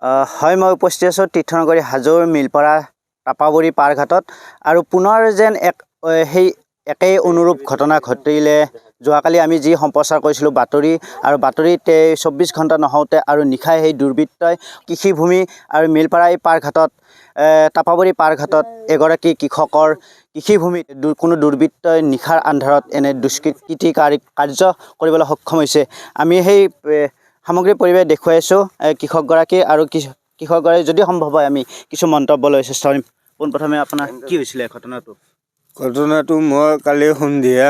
হয়, মই উপস্থিত আছোঁ তীৰ্থনগৰী হাজোৰ মিলপাৰা টাপাবৰী পাৰঘাটত আৰু পুনৰ যেন সেই একেই অনুৰূপ ঘটনা ঘটিলে। যোৱাকালি আমি যি সম্প্ৰচাৰ কৰিছিলোঁ বাতৰি, আৰু বাতৰিত 24 ঘণ্টা নহওঁতে আৰু নিশাই সেই দুৰ্বৃত্তই কৃষিভূমি আৰু মিলপাৰা এই পাৰঘাটত টাপাবৰী পাৰঘাটত এগৰাকী কৃষকৰ কৃষিভূমিত কোনো দুৰ্বৃত্তই নিশাৰ আন্ধাৰত এনে দুষ্কৃতিকাৰী কাৰ্য কৰিবলৈ সক্ষম হৈছে। আমি সেই সামগ্ৰী পৰিৱেশ দেখুৱাইছোঁ কৃষকগৰাকী, আৰু কৃষকগৰাকী যদি সম্ভৱ হয় আমি কিছু মন্তব্য লৈ চেষ্টা কৰিম। পোনপ্ৰথমে আপোনাৰ কি হৈছিলে ঘটনাটো? মই কালি সন্ধিয়া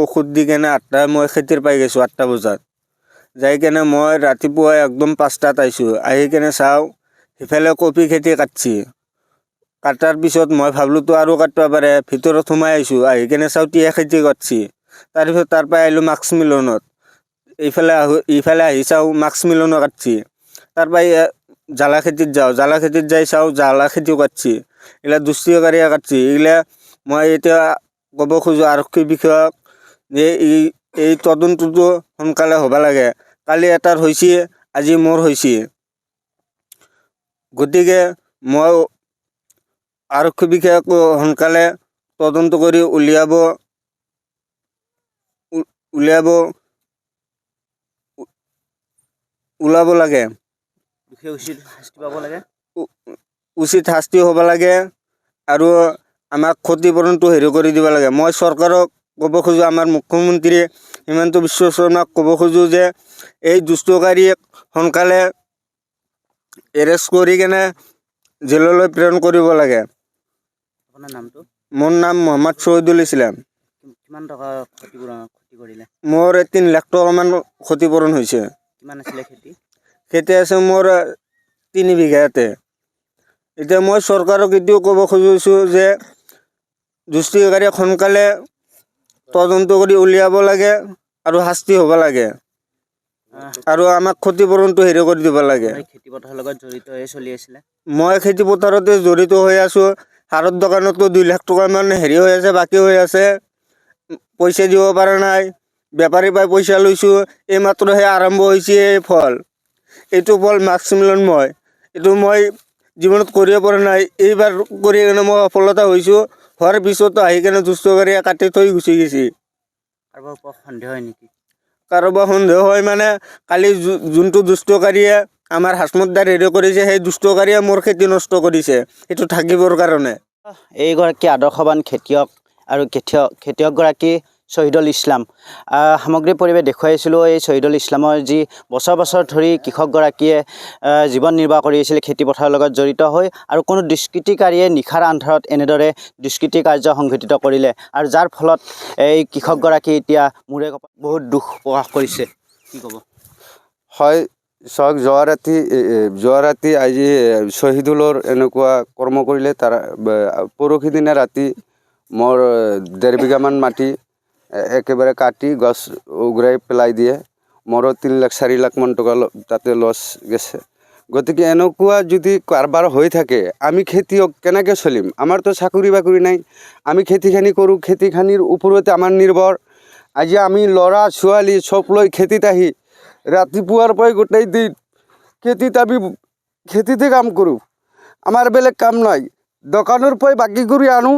ঔষধ দি কেনে 8টা মই খেতিৰ পাই গৈছোঁ। 8টা বজাত যাই কেনে মই ৰাতিপুৱাই একদম 5টাত আহিছোঁ। আহি কেনে চাওঁ সিফালে কবি খেতি কাটাৰ পিছত মই ভাবিলোঁতো আৰু কাটিব পাৰে, ভিতৰত সোমাই আহিছোঁ। আহি কেনে চাওঁ টিয়া খেতি কাটছি। তাৰপিছত তাৰ পৰা আহিলোঁ মাক্স মিলনত, ইফালে আহি চাওঁ মাক্স মিলনো কাটছি। তাৰ পৰা জ্বালা খেতিত যাওঁ, জ্বালা খেতিত যাই চাওঁ জ্বালা খেতিও কাটছি। এইগিলা দুষ্কৃতিকাৰীয়ে কাটছি। এইগিলা মই এতিয়া ক'ব খোজোঁ আৰক্ষী বিষয়াক যে এই তদন্তটো সোনকালে হ'ব লাগে। কালি এটাৰ হৈছে, আজি মোৰ হৈছে। গতিকে মই আৰক্ষী বিষয়াক সোনকালে তদন্ত কৰি ওলাব লাগে, উচিত শাস্তি হ'ব লাগে, আৰু আমাক ক্ষতিপূৰণটো কৰি দিব লাগে। মই চৰকাৰক ক'ব খোজোঁ, আমাৰ মুখ্যমন্ত্ৰী হিমন্ত বিশ্ব শৰ্মাক ক'ব খোজোঁ যে এই দুষ্টকাৰীক সোনকালে এৰেষ্ট কৰি কেনে জেললৈ প্ৰেৰণ কৰিব লাগে। আপোনাৰ নামটো? মোৰ নাম মোহাম্মদ শহীদুল ইছলাম। কিমান টকা ক্ষতি কৰিলে? মোৰ 3 লাখ টকামান ক্ষতিপূৰণ হৈছে। কিমান আছিলে খেতি? খেতি আছে মোৰ 3 বিঘাতে। এতিয়া মই চৰকাৰক এতিয়াও ক'ব খুজিছোঁ যে দুষ্কৃতিকাৰীক সোনকালে তদন্ত কৰি উলিয়াব লাগে আৰু শাস্তি হ'ব লাগে, আৰু আমাক ক্ষতিপূৰণটো কৰি দিব লাগে। খেতি পথাৰৰ লগত জড়িত হৈ চলি আছিলে? মই খেতি পথাৰতে জড়িত হৈ আছোঁ। সাৰৰ দোকানতো 2 লাখ টকামান হৈ আছে, বাকী হৈ আছে। পইচা দিব পৰা নাই, বেপাৰী পাই পইচা লৈছোঁ। এইমাত্ৰহে আৰম্ভ হৈছে এই ফল। এইটো ফল মাক্স মিলন এইটো মই জীৱনত কৰিব পৰা নাই। এইবাৰ কৰি কেনে মই সফলতা হৈছোঁ। হোৱাৰ পিছতো আহি কেনে দুষ্টকাৰীয়ে কাটি থৈ গুচি গৈছে। কাৰোবাৰ ওপৰত সন্দেহ হয় নেকি? কাৰোবাৰ সন্দেহ হয় মানে কালি যোনটো দুষ্টকাৰীয়ে আমাৰ হাচমতদাৰ কৰিছে, সেই দুষ্টকাৰীয়ে মোৰ খেতি নষ্ট কৰিছে সেইটো থাকিবৰ কাৰণে। এইগৰাকী আদৰ্শৱান খেতিয়ক আৰু খেতিয়কগৰাকী শ্বহীদুল ইছলাম। সামগ্ৰী পৰিৱেশ দেখুৱাইছিলোঁ এই শ্বহীদুল ইছলামৰ যি বছৰ ধৰি কৃষকগৰাকীয়ে জীৱন নিৰ্বাহ কৰি আছিল খেতি পথাৰৰ লগত জড়িত হৈ, আৰু কোনো দুষ্কৃতিকাৰীয়ে নিশাৰ আন্ধাৰত এনেদৰে দুষ্কৃতি কাৰ্য সংঘটিত কৰিলে, আৰু যাৰ ফলত এই কৃষকগৰাকী এতিয়া মূৰে কপালত বহুত দুখ প্ৰকাশ কৰিছে। কি ক'ব? হয়, চাওক, যোৱা ৰাতি আজি শ্বহীদুলৰ এনেকুৱা কৰ্ম কৰিলে। তাৰ পৰহি দিনা ৰাতি মোৰ 1.5 বিঘামান মাটি একেবাৰে কাটি গছ উঘৰাই পেলাই দিয়ে। মোৰো 3 লাখ 4 লাখ মান টকা তাতে লছ গেছে। গতিকে এনেকুৱা যদি কাৰবাৰ হৈ থাকে, আমি খেতিয়ক কেনেকৈ চলিম? আমাৰতো চাকৰি বাকৰি নাই, আমি খেতিখানি কৰোঁ, খেতিখানিৰ ওপৰতে আমাৰ নিৰ্ভৰ। আজি আমি ল'ৰা ছোৱালী চব লৈ খেতিত আহি ৰাতিপুৱাৰ পৰাই গোটেই দিন আমি খেতিতে কাম কৰোঁ। আমাৰ বেলেগ কাম নাই। দোকানৰ পৰাই বাকী কৰি আনো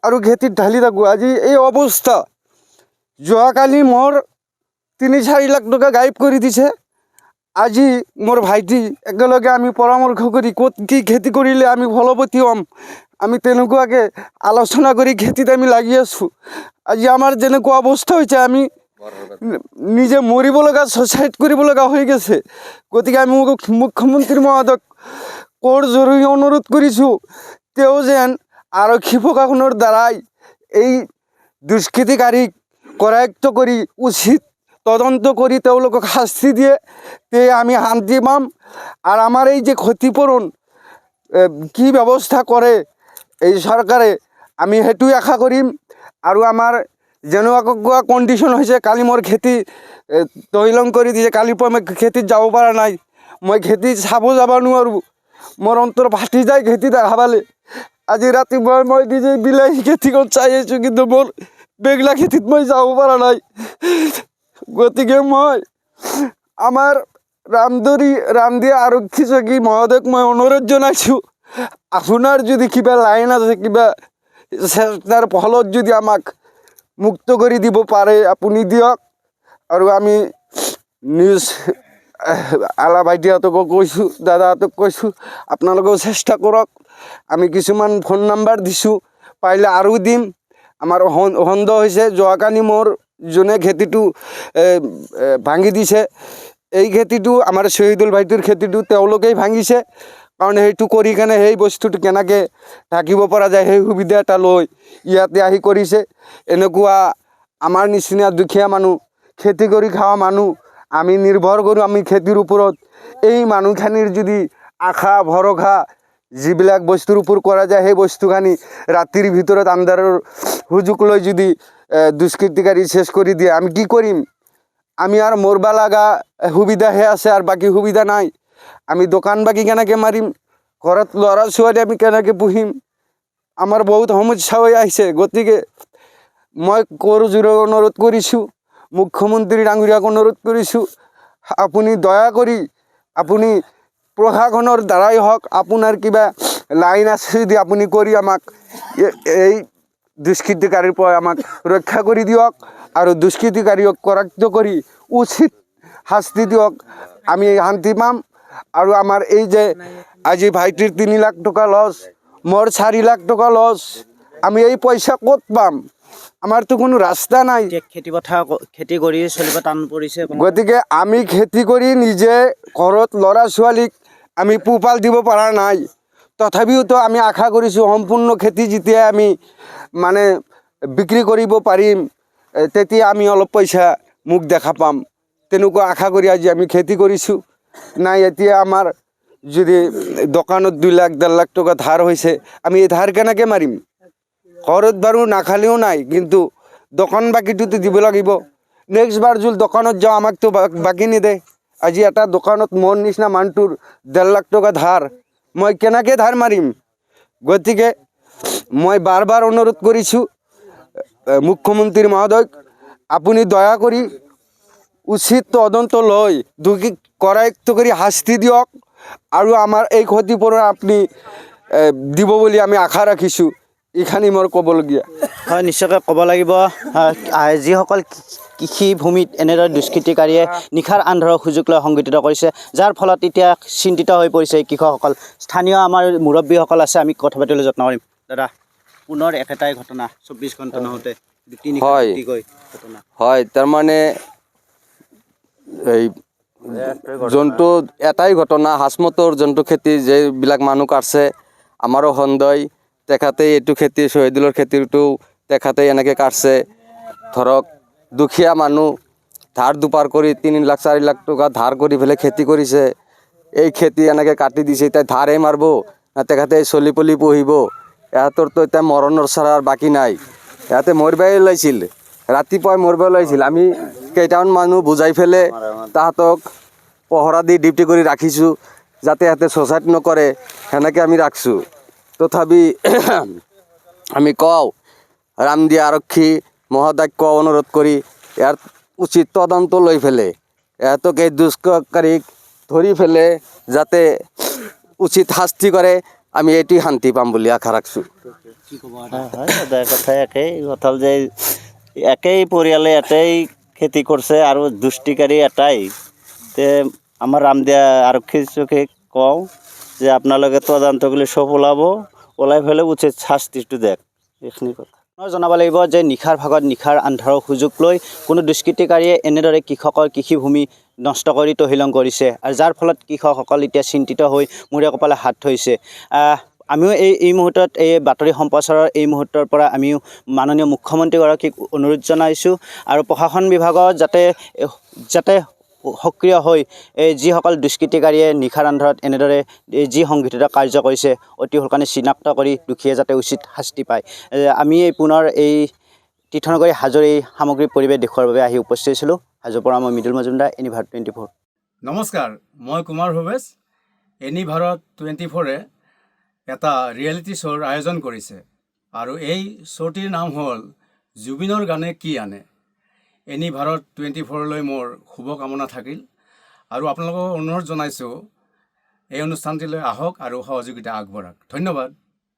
আৰু খেতিত ঢালি থাকোঁ। আজি এই অৱস্থা। যোৱাকালি মোৰ 3-4 লাখ টকা গায়ব কৰি দিছে। আজি মোৰ ভাইটি একেলগে আমি পৰামৰ্শ কৰি ক'ত কি খেতি কৰিলে আমি ফলৱতী হ'ম, আমি তেনেকুৱাকৈ আলোচনা কৰি খেতিত আমি লাগি আছোঁ। আজি আমাৰ যেনেকুৱা অৱস্থা হৈছে, আমি নিজে মৰিব লগা, ছুচাইড কৰিব লগা হৈ গৈছে। গতিকে আমি মুখ্যমন্ত্ৰী মহোদয়ক কোৰ্ট জৰিয়তে অনুৰোধ কৰিছোঁ, তেওঁ যেন আৰক্ষী প্ৰশাসনৰ দ্বাৰাই এই দুষ্কৃতিকাৰীক কৰায়ত্ব কৰি উচিত তদন্ত কৰি তেওঁলোকক শাস্তি দিয়ে, তে আমি শান্তি পাম। আৰু আমাৰ এই যে ক্ষতিপূৰণ কি ব্যৱস্থা কৰে এই চৰকাৰে, আমি সেইটোৱে আশা কৰিম। আৰু আমাৰ যেনেকুৱা কণ্ডিশ্যন হৈছে, কালি মোৰ খেতি তহিলং কৰি দিছে। কালিৰ পৰা মই খেতিত যাব পৰা নাই, মই খেতি চাব যাব নোৱাৰোঁ। মোৰ অন্তৰ ফাটি যায় খেতি দেখা পালে। আজি ৰাতিপুৱা মই নিজে বিলাহী খেতিখন চাই আছোঁ, কিন্তু মোৰ বেগলা খেতিত মই যাব পৰা নাই। গতিকে মই আমাৰ ৰামদিয়া আৰক্ষী চকী মহোদয়ক মই অনুৰোধ জনাইছোঁ, আপোনাৰ যদি কিবা লাইন আছে, কিবা চেষ্টাৰ ফলত যদি আমাক মুক্ত কৰি দিব পাৰে আপুনি দিয়ক। আৰু আমি নিউজ আলা ভাইটিহঁতকো কৈছোঁ, দাদাহঁতক কৈছোঁ, আপোনালোকেও চেষ্টা কৰক। আমি কিছুমান ফোন নাম্বাৰ দিছোঁ, পাৰিলে আৰু দিম। আমাৰ সন্দেহ হৈছে যোৱাকালি মোৰ যোনে খেতিটো ভাঙি দিছে, এই খেতিটো আমাৰ শহীদুল ভাইটিৰ খেতিটো তেওঁলোকেই ভাঙিছে। কাৰণ সেইটো কৰি কেনে সেই বস্তুটো কেনেকৈ ঢাকিব পৰা যায় সেই সুবিধা এটা লৈ ইয়াতে আহি কৰিছে। এনেকুৱা আমাৰ নিচিনা দুখীয়া মানুহ, খেতি কৰি খোৱা মানুহ, আমি নিৰ্ভৰ কৰোঁ আমি খেতিৰ ওপৰত। এই মানুহখিনিৰ যদি আশা ভৰসা যিবিলাক বস্তুৰ ওপৰত কৰা যায়, সেই বস্তুখিনি ৰাতিৰ ভিতৰত আন্ধাৰৰ সুযোগ লৈ যদি দুষ্কৃতিকাৰী চেছ কৰি দিয়ে, আমি কি কৰিম? আমি আৰু মৰবা লগা সুবিধাহে আছে আৰু বাকী সুবিধা নাই। আমি দোকান বাকী কেনেকৈ মাৰিম? ঘৰত ল'ৰা ছোৱালী আমি কেনেকৈ পুহিম? আমাৰ বহুত সমস্যা হৈ আহিছে। গতিকে মই কৰজোৰে অনুৰোধ কৰিছোঁ, মুখ্যমন্ত্ৰী ডাঙৰীয়াক অনুৰোধ কৰিছোঁ, আপুনি দয়া কৰি আপুনি প্ৰশাসনৰ দ্বাৰাই হওক, আপোনাৰ কিবা লাইন আছে যদি আপুনি কৰি আমাক এই দুষ্কৃতিকাৰীৰ পৰা আমাক ৰক্ষা কৰি দিয়ক আৰু দুষ্কৃতিকাৰীক কৰায়ত্ব কৰি উচিত শাস্তি দিয়ক, আমি শান্তি পাম। আৰু আমাৰ এই যে আজি ভাইটিৰ 3 লাখ টকা লছ, মোৰ 4 লাখ টকা লছ, আমি এই পইচা ক'ত পাম? আমাৰতো কোনো ৰাস্তা নাই। খেতি কৰি চলিব টান পৰিছে। গতিকে আমি খেতি কৰি নিজে ঘৰত ল'ৰা ছোৱালীক আমি পোহপাল দিব পৰা নাই। তথাপিওতো আমি আশা কৰিছোঁ সম্পূৰ্ণ খেতি যেতিয়া আমি মানে বিক্ৰী কৰিব পাৰিম, তেতিয়া আমি অলপ পইচা মুখ দেখা পাম। তেনেকুৱা আশা কৰি আজি আমি খেতি কৰিছোঁ। নাই এতিয়া আমাৰ যদি দোকানত 2 লাখ 1.5 লাখ টকা ধাৰ হৈছে, আমি এই ধাৰ কেনেকৈ মাৰিম? ঘৰত বাৰু নাখালেও নাই, কিন্তু দোকান বাকীটোতো দিব লাগিব। নেক্সট বাৰ যদি দোকানত যাওঁ আমাকতো বাকী নিদিয়ে। আজি এটা দোকানত মোৰ নিচিনা মানুহটোৰ 1.5 লাখ টকা ধাৰ, মই কেনেকৈ ধাৰ মাৰিম? গতিকে মই বাৰ বাৰ অনুৰোধ কৰিছোঁ মুখ্যমন্ত্ৰী মহোদয়ক, আপুনি দয়া কৰি উচিত তদন্ত লৈ দুৰ্নীতি কৰায়ত্ব কৰি শাস্তি দিয়ক আৰু আমাৰ এই ক্ষতিপূৰণ আপুনি দিব বুলি আমি আশা ৰাখিছোঁ। এইখানি মোৰ ক'বলগীয়া। হয়, নিশ্চয়কৈ ক'ব লাগিব। যিসকল কৃষিভূমিত এনেদৰে দুষ্কৃতিকাৰীয়ে নিশাৰ আন্ধাৰৰ সুযোগ লৈ সংঘটিত কৰিছে, যাৰ ফলত এতিয়া চিন্তিত হৈ পৰিছে কৃষকসকল। স্থানীয় আমাৰ মুৰব্বীসকল আছে, আমি কথা পাতিবলৈ যত্ন কৰিম। দাদা, পুনৰ একেটাই ঘটনা 24 ঘণ্টা নহওঁতে ঘটনা। হয়, তাৰমানে এই যোনটো এটাই ঘটনা, হাচমতৰ যোনটো খেতি যিবিলাক মানুহ কাটছে, আমাৰো সন্দেহ তেখেতে এইটো খেতি শহীদুলৰ খেতিটো তেখেতে এনেকৈ কাটছে। ধৰক দুখীয়া মানুহ ধাৰ দুপাৰ কৰি 3 লাখ 4 লাখ টকা ধাৰ কৰি পেলাই খেতি কৰিছে। এই খেতি এনেকৈ কাটি দিছে, এতিয়া ধাৰে মাৰিব না তেখেতে চলি পলি পুহিব? ইহঁতৰতো এতিয়া মৰণৰ চাৰা বাকী নাই। ইহঁতে মৰিবই ওলাইছিল, ৰাতিপুৱাই মৰিব ওলাইছিল। আমি কেইটামান মানুহ বুজাই পেলাই তাহাঁতক পহৰা দি ডিউটি কৰি ৰাখিছোঁ, যাতে ইহঁতে ছ'চাইড নকৰে, সেনেকৈ আমি ৰাখিছোঁ। তথাপি আমি কওঁ ৰামদিয়া আৰক্ষী মহোদয়ক অনুৰোধ কৰি ইয়াৰ উচিত তদন্ত লৈ পেলাই ইহঁতক এই দুষ্কৃতিকাৰীক ধৰি পেলাই যাতে উচিত শাস্তি কৰে, আমি এইটোৱে শান্তি পাম বুলি আশা ৰাখিছোঁ। হয়, কথা একেই কথা যে একেই পৰিয়ালে এটাই খেতি কৰিছে আৰু দুষ্কৃতিকাৰী এটাই। তে আমাৰ ৰামদিয়া আৰক্ষী চকীক কওঁ যে আপোনালোকে তদন্ত কৰি চব ওলাই পেলাই উচিত শাস্তিটো দিয়ক। এইখিনি কথা জনাব লাগিব যে নিশাৰ ভাগত নিশাৰ আন্ধাৰৰ সুযোগ লৈ কোনো দুষ্কৃতিকাৰীয়ে এনেদৰে কৃষকৰ কৃষিভূমি নষ্ট কৰি তহিলং কৰিছে, আৰু যাৰ ফলত কৃষকসকল এতিয়া চিন্তিত হৈ মূৰে কপালে হাত থৈছে। আমিও এই মুহূৰ্তত এই বাতৰি সম্প্ৰচাৰৰ এই মুহূৰ্তৰ পৰা আমিও মাননীয় মুখ্যমন্ত্ৰীগৰাকীক অনুৰোধ জনাইছোঁ আৰু প্ৰশাসন বিভাগত যাতে সক্ৰিয় হৈ যিসকল দুষ্কৃতিকাৰীয়ে নিশাৰ আন্ধাৰত এনেদৰে যি সংঘটিত কাৰ্য কৰিছে অতি সোনকালে চিনাক্ত কৰি দুখীয়ে যাতে উচিত শাস্তি পায়। আমি পুনৰ এই তীৰ্থনগৰী হাজোৰ এই সামগ্ৰিক পৰিৱেশ দেখুৱাৰ বাবে আহি উপস্থিত হৈছিলোঁ। হাজোৰ পৰা মই মৃদুল মজুমদাৰ, এনি ভাৰত 24। নমস্কাৰ, মই কুমাৰ ভৱেশ। এনি ভাৰত 24-এ এটা ৰিয়েলিটি শ্ব'ৰ আয়োজন কৰিছে আৰু এই শ্ব'টিৰ নাম হ'ল জুবিনৰ গানে কি আনে। এনি ভাৰত 24লৈ মোৰ শুভকামনা থাকিল আৰু আপোনালোকক অনুৰোধ জনাইছোঁ এই অনুষ্ঠানটিলৈ আহক আৰু সহযোগিতা আগবঢ়াওক। ধন্যবাদ।